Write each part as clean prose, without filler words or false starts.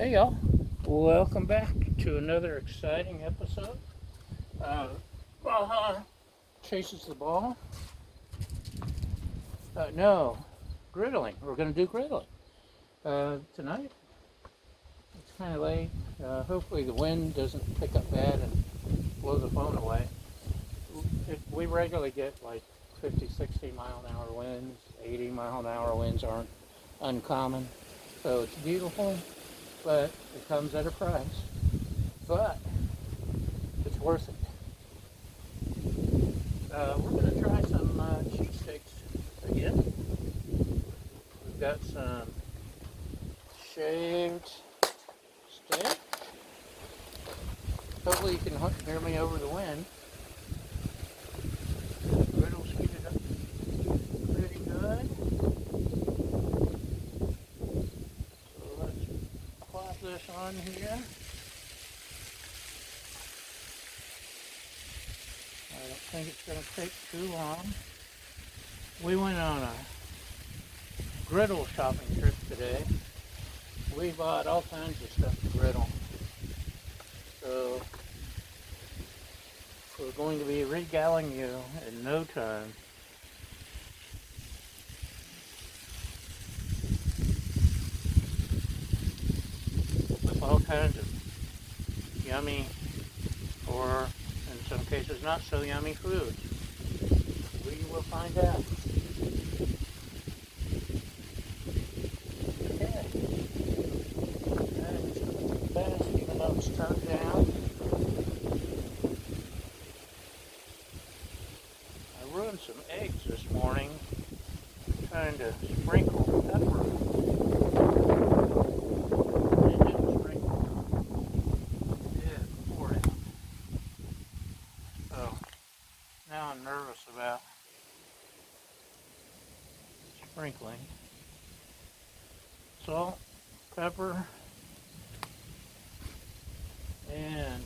Hey y'all, welcome back to another exciting episode. Baja chases the ball. No, griddling. We're going to do griddling tonight. It's kind of late. Hopefully the wind doesn't pick up bad and blow the phone away. We regularly get like 50, 60 mile an hour winds. 80 mile an hour winds aren't uncommon. So it's beautiful, but it comes at a price. But it's worth it. We're going to try some cheesesteaks again. We've got some shaved steak. Hopefully you can hear me over the wind. The griddle's heated up pretty good. So let's plop this on here. I don't think it's going to take too long. We went on a griddle shopping trip today. We bought all kinds of stuff to griddle. So we're going to be regaling you in no time. With all kinds of yummy, or in some cases not so yummy foods. We will find out. Okay. And just put the basket, even though it's turned down. I ruined some eggs this morning trying to sprinkle pepper. It didn't sprinkle. Yeah, pour it. So now I'm nervous about sprinkling. Salt, pepper, and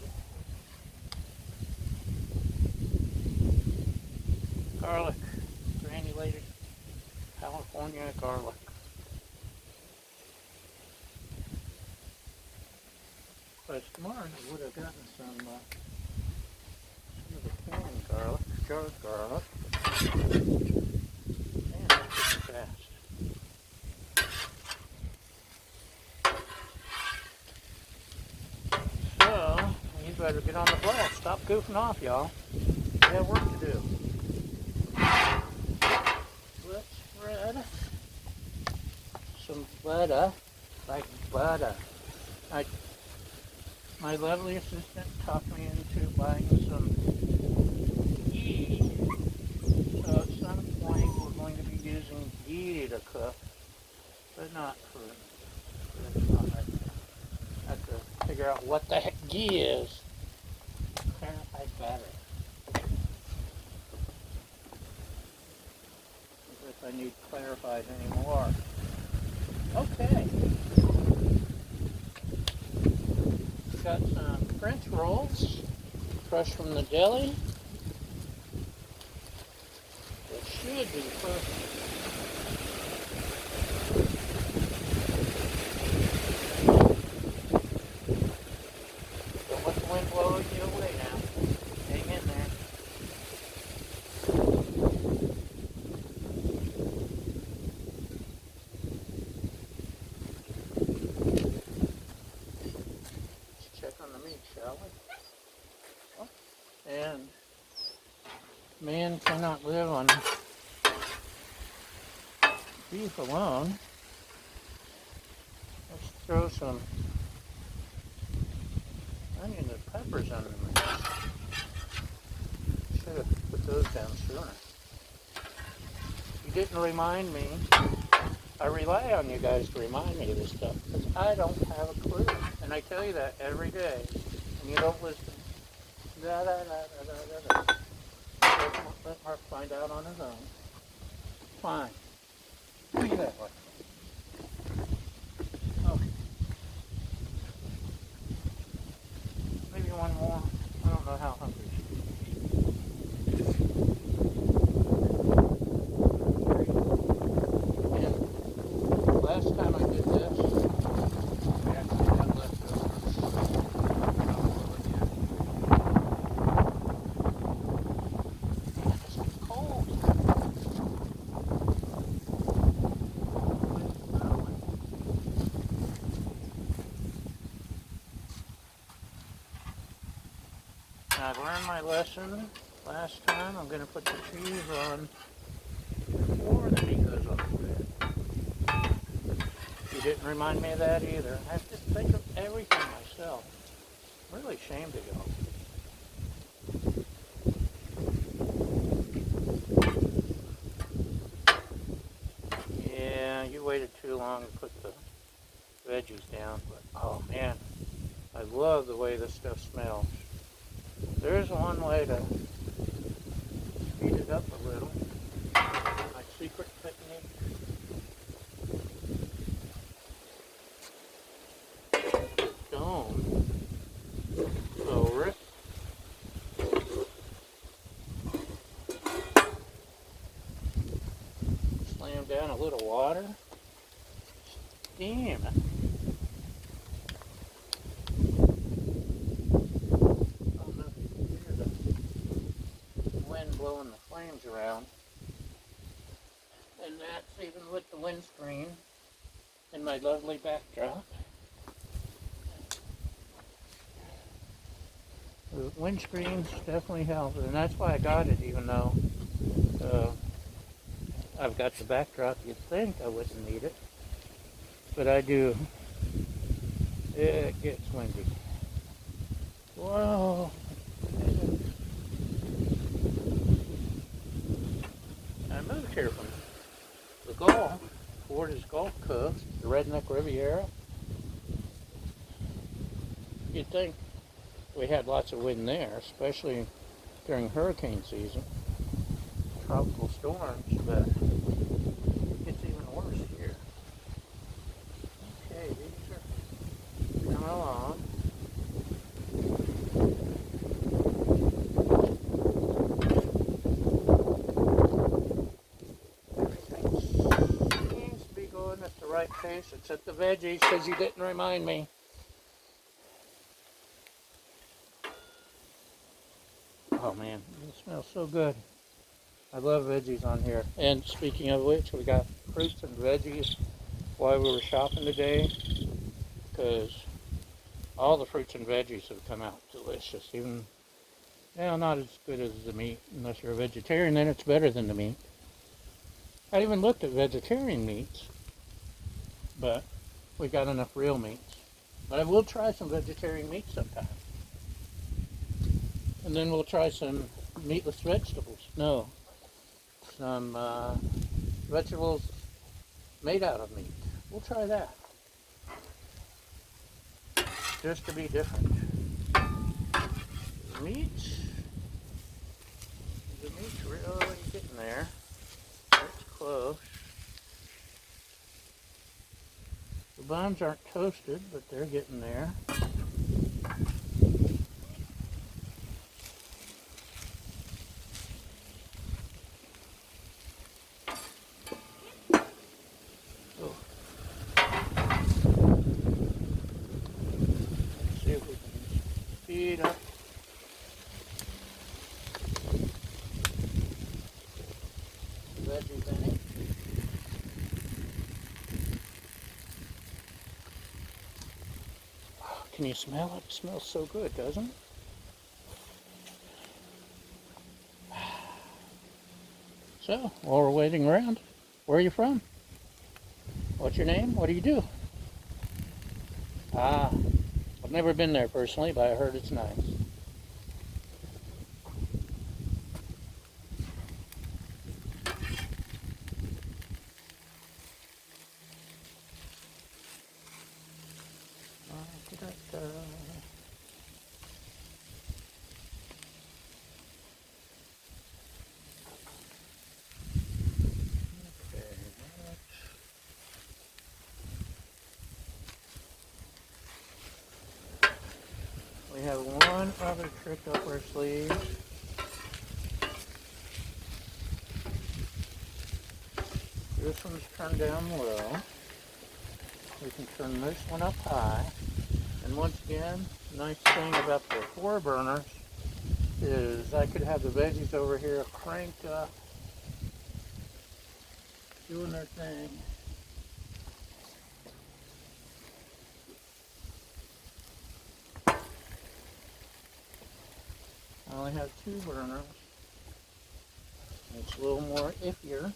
garlic, granulated California garlic. By tomorrow I would have gotten some of the canned garlic, jarred garlic. Man, that's getting fast. So, you better get on the ball. Stop goofing off, y'all. We have work to do. Let's spread some butter, like butter. My lovely assistant talked me into buying some ghee. So at some point we're going to be using ghee to cook, but not for not right now. I have to figure out what the heck ghee is. Clarified butter. As if I need clarified anymore. Okay. Got some French rolls, fresh from the deli. It should be perfect. Don't let the wind blow you away now. Hang in there. Let's check on the meat, shall we? Oh. And man cannot live on beef alone. Let's throw some onion and peppers under the mix. Should have put those down sooner. You didn't remind me. I rely on you guys to remind me of this stuff because I don't have a clue. And I tell you that every day. And you don't listen. Da, da, da, da, da, da. Let Mark find out on his own. Fine. Do that way. Okay. Maybe one more. I don't know how hungry she is. And last time I did this, I actually got I learned my lesson last time. I'm going to put the cheese on before the meat goes on the bread. You didn't remind me of that either. I have to think of everything myself. I'm really ashamed of y'all. Yeah, you waited too long to put the veggies down, but oh man, I love the way this stuff smells. There's one way to speed it up a little. My secret technique. Stone over it. Slam down a little water. Steam it. I don't know if you can hear the wind blowing the flames around. And that's even with the windscreen and my lovely backdrop. The windscreens definitely help, and that's why I got it, even though I've got the backdrop. You'd think I wouldn't need it, but I do. It gets windy. Whoa. I moved here from the Gulf, Florida's Gulf Coast, the Redneck Riviera. You'd think we had lots of wind there, especially during hurricane season, tropical storms, but it's even worse here. Okay, these are coming along. Everything seems to be going at the right pace, except the veggies, because you didn't remind me. Oh man, it smells so good. I love veggies on here. And speaking of which, we got fruits and veggies while we were shopping today, because all the fruits and veggies have come out delicious. Even, not as good as the meat. Unless you're a vegetarian, then it's better than the meat. I even looked at vegetarian meats, but we got enough real meats. But I will try some vegetarian meat sometime. And then we'll try some meatless vegetables. No, some vegetables made out of meat. We'll try that. Just to be different. The meat's really getting there. It's close. The buns aren't toasted, but they're getting there. See if we can speed up. The veggies in it. Oh, can you smell it? It smells so good, doesn't it? So, while we're waiting around, where are you from? What's your name? What do you do? Ah, I've never been there personally, but I heard it's nice. We have one other trick up our sleeve. This one's turned down low. We can turn this one up high. And once again, the nice thing about the 4 burners is I could have the veggies over here cranked up, doing their thing. I only have 2 burners. It's a little more iffier.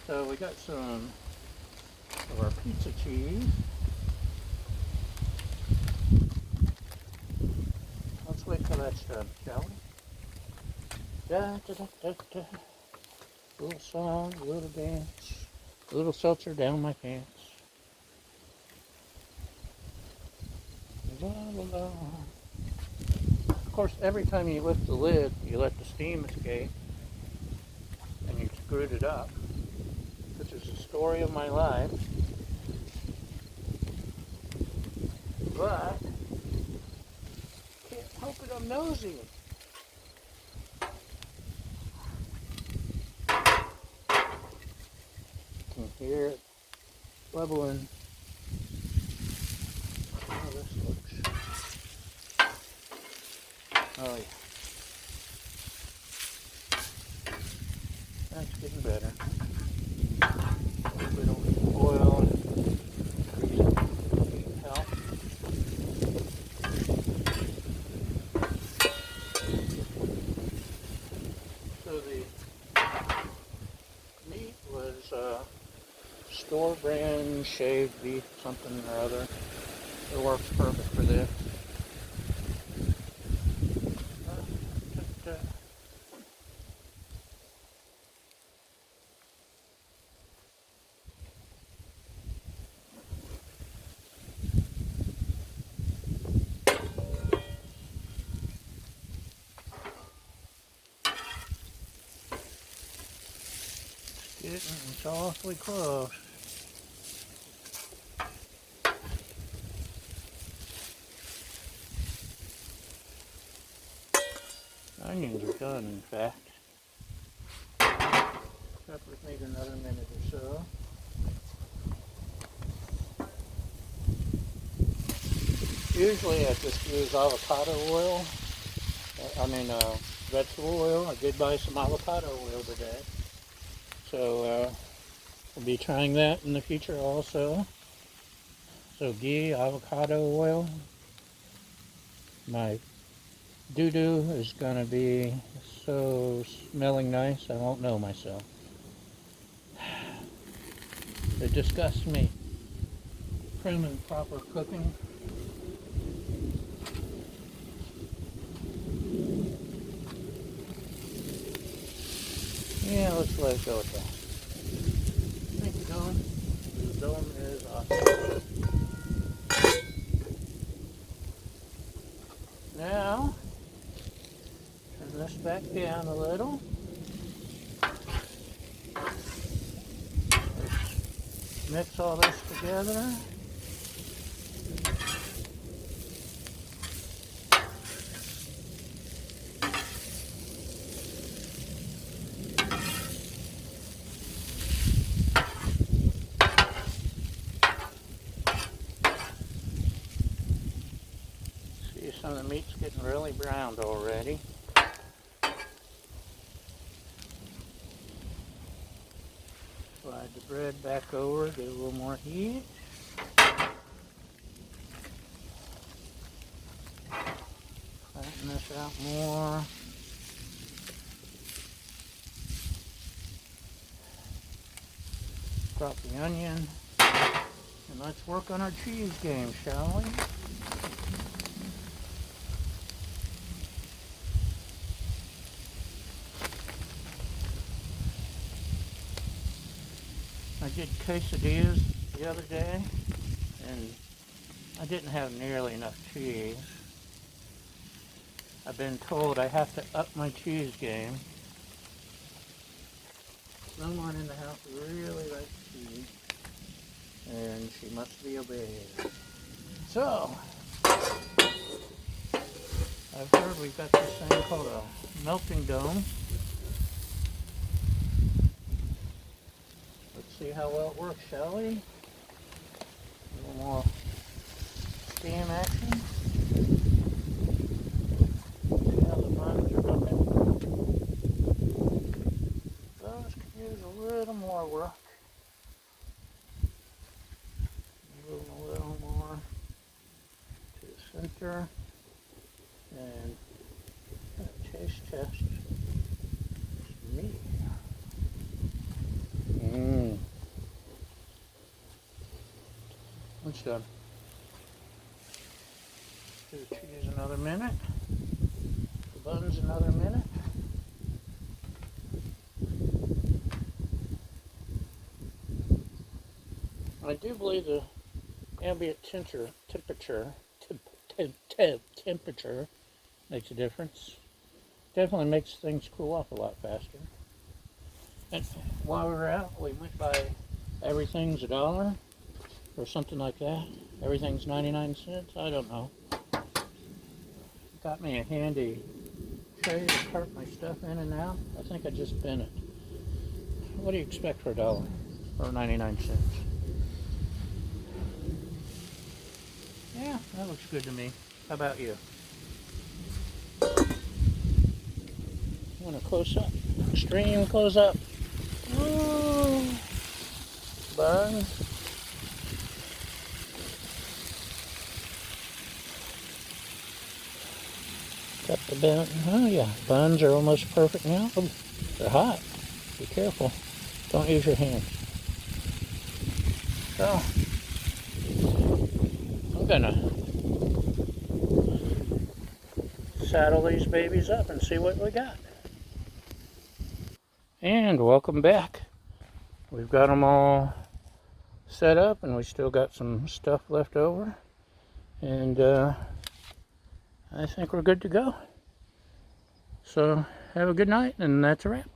So we got some of our pizza cheese. Let's wait till that's done, shall we? Da, da, da, da, da. A little song, a little dance, a little seltzer down my pants. La, la, la. Of course, every time you lift the lid, you let the steam escape, and you screwed it up, which is the story of my life. But can't help it, I'm nosy. You can hear it bubbling. Oh, this looks. Oh yeah, that's getting better. A little bit of oil and grease help. So the meat was store brand shaved beef, something or other. It works perfect for this. It's awfully close. Onions are done, in fact. Peppers need another minute or so. Usually I just use avocado oil. Vegetable oil. I did buy some avocado oil today. So we'll be trying that in the future also. So ghee, avocado oil. My doo-doo is going to be so smelling nice, I won't know myself. It disgusts me. Prim and proper cooking. Yeah, let's let it go with that. Thank you, Dome. The dome is awesome. Now, turn this back down a little. Let's mix all this together. See, some of the meat's getting really browned already. Slide the bread back over, get a little more heat. Flatten this out more. Drop the onion. And let's work on our cheese game, shall we? I did quesadillas the other day, and I didn't have nearly enough cheese. I've been told I have to up my cheese game. Someone in the house really likes cheese, and she must be obeyed. So, I've heard we've got this thing called a melting dome. Let's see how well it works, shall we? A little more steam action. See how the buns are looking. Those could use a little more work. Move a little more to the center. And test me. It's done. Do the cheese another minute. The buns another minute. I do believe the ambient temperature makes a difference. Definitely makes things cool off a lot faster. And while we were out, we went by everything's $1 or something like that. Everything's 99 cents. I don't know. Got me a handy tray to cart my stuff in and out. I think I just bent it. What do you expect for $1 or 99 cents? Yeah, that looks good to me. How about you? You want a close up? Extreme close up. Ooh. Bun. Got the bun. Oh yeah, buns are almost perfect now. Oh, they're hot. Be careful. Don't use your hands. So, I'm gonna saddle these babies up and see what we got. And welcome back. We've got them all set up and we still got some stuff left over. And I think we're good to go. So have a good night, and that's a wrap.